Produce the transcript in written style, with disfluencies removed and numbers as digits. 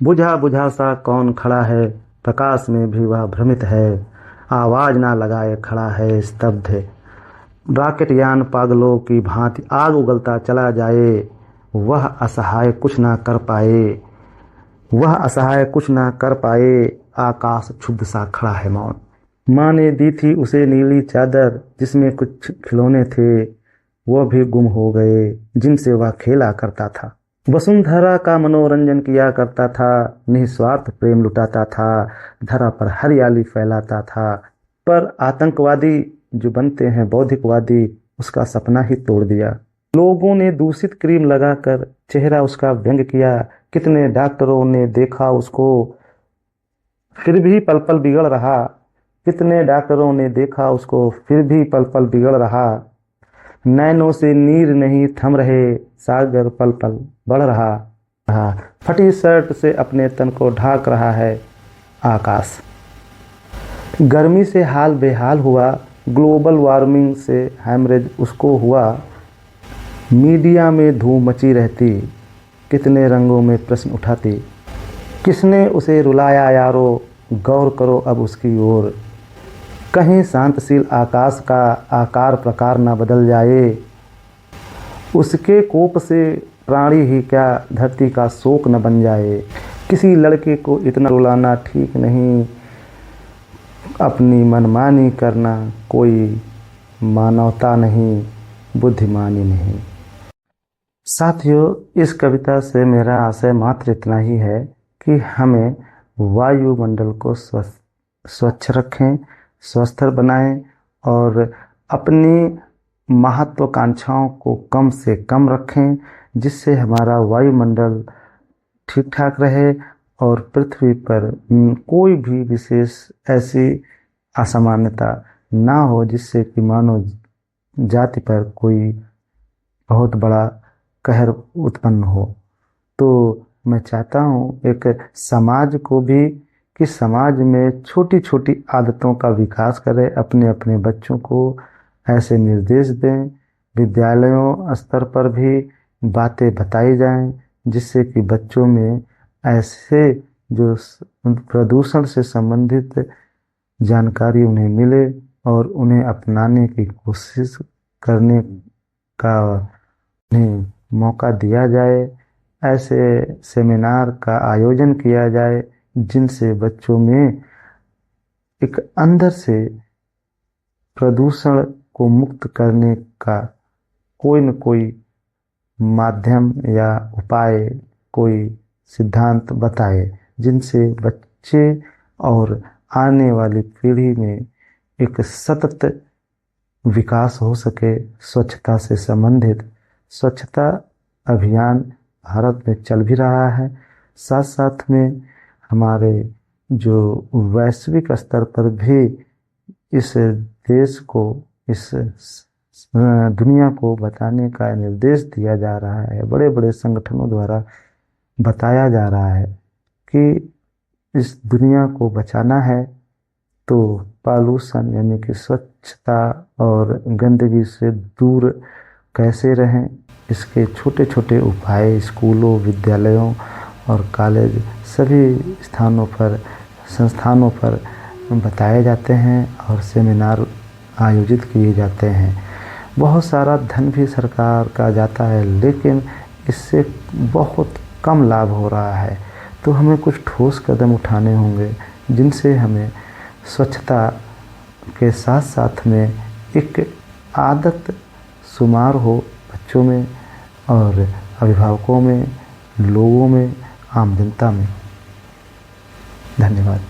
बुझा बुझा सा कौन खड़ा है, प्रकाश में भी वह भ्रमित है। आवाज ना लगाए खड़ा है स्तब्ध। रॉकेट यान पागलों की भांति आग उगलता चला जाए। वह असहाय कुछ ना कर पाए। वह असहाय कुछ ना कर पाए। आकाश क्षुब्ध सा खड़ा है मौन। माँ ने दी थी उसे नीली चादर जिसमें कुछ खिलौने थे, वह भी गुम हो गए जिनसे वह खेला करता था। वसुंधरा का मनोरंजन किया करता था, निस्वार्थ प्रेम लुटाता था, धरा पर हरियाली फैलाता था। पर आतंकवादी जो बनते हैं बौद्धिकवादी, उसका सपना ही तोड़ दिया। लोगों ने दूषित क्रीम लगाकर चेहरा उसका व्यंग किया। कितने डॉक्टरों ने देखा उसको, फिर भी पल पल बिगड़ रहा। कितने डॉक्टरों ने देखा उसको, फिर भी पल पल बिगड़ रहा। नैनों से नीर नहीं थम रहे, सागर पल पल बढ़ रहा। फटी शर्ट से अपने तन को ढाक रहा है आकाश। गर्मी से हाल बेहाल हुआ, ग्लोबल वार्मिंग से हैमरेज उसको हुआ। मीडिया में धूम मची रहती, कितने रंगों में प्रश्न उठाती। किसने उसे रुलाया यारो, गौर करो अब उसकी ओर। कहीं शांतशील आकाश का आकार प्रकार न बदल जाए। उसके कोप से प्राणी ही क्या धरती का शोक न बन जाए। किसी लड़के को इतना रुलाना ठीक नहीं, अपनी मनमानी करना कोई मानवता नहीं, बुद्धिमानी नहीं। साथियों, इस कविता से मेरा आशय मात्र इतना ही है कि हमें वायुमंडल को स्वच्छ रखें, स्वस्थ बनाएं और अपनी महत्वाकांक्षाओं को कम से कम रखें, जिससे हमारा वायुमंडल ठीक ठाक रहे और पृथ्वी पर कोई भी विशेष ऐसी असामान्यता ना हो जिससे कि मानव जाति पर कोई बहुत बड़ा कहर उत्पन्न हो। तो मैं चाहता हूँ एक समाज को भी कि समाज में छोटी छोटी आदतों का विकास करें, अपने अपने बच्चों को ऐसे निर्देश दें। विद्यालयों स्तर पर भी बातें बताई जाएं, जिससे कि बच्चों में ऐसे जो प्रदूषण से संबंधित जानकारी उन्हें मिले और उन्हें अपनाने की कोशिश करने का उन्हें मौका दिया जाए। ऐसे सेमिनार का आयोजन किया जाए जिनसे बच्चों में एक अंदर से प्रदूषण को मुक्त करने का कोई न कोई माध्यम या उपाय, कोई सिद्धांत बताए, जिनसे बच्चे और आने वाली पीढ़ी में एक सतत विकास हो सके। स्वच्छता से संबंधित स्वच्छता अभियान भारत में चल भी रहा है, साथ साथ में हमारे जो वैश्विक स्तर पर भी इस देश को, इस दुनिया को बताने का निर्देश दिया जा रहा है। बड़े बड़े संगठनों द्वारा बताया जा रहा है कि इस दुनिया को बचाना है तो पॉल्यूशन यानी कि स्वच्छता और गंदगी से दूर कैसे रहें, इसके छोटे छोटे उपाय स्कूलों, विद्यालयों और कॉलेज सभी स्थानों पर, संस्थानों पर बताए जाते हैं और सेमिनार आयोजित किए जाते हैं। बहुत सारा धन भी सरकार का जाता है, लेकिन इससे बहुत कम लाभ हो रहा है। तो हमें कुछ ठोस कदम उठाने होंगे जिनसे हमें स्वच्छता के साथ साथ में एक आदत शुमार हो बच्चों में और अभिभावकों में, लोगों में, आम जनता में। धन्यवाद।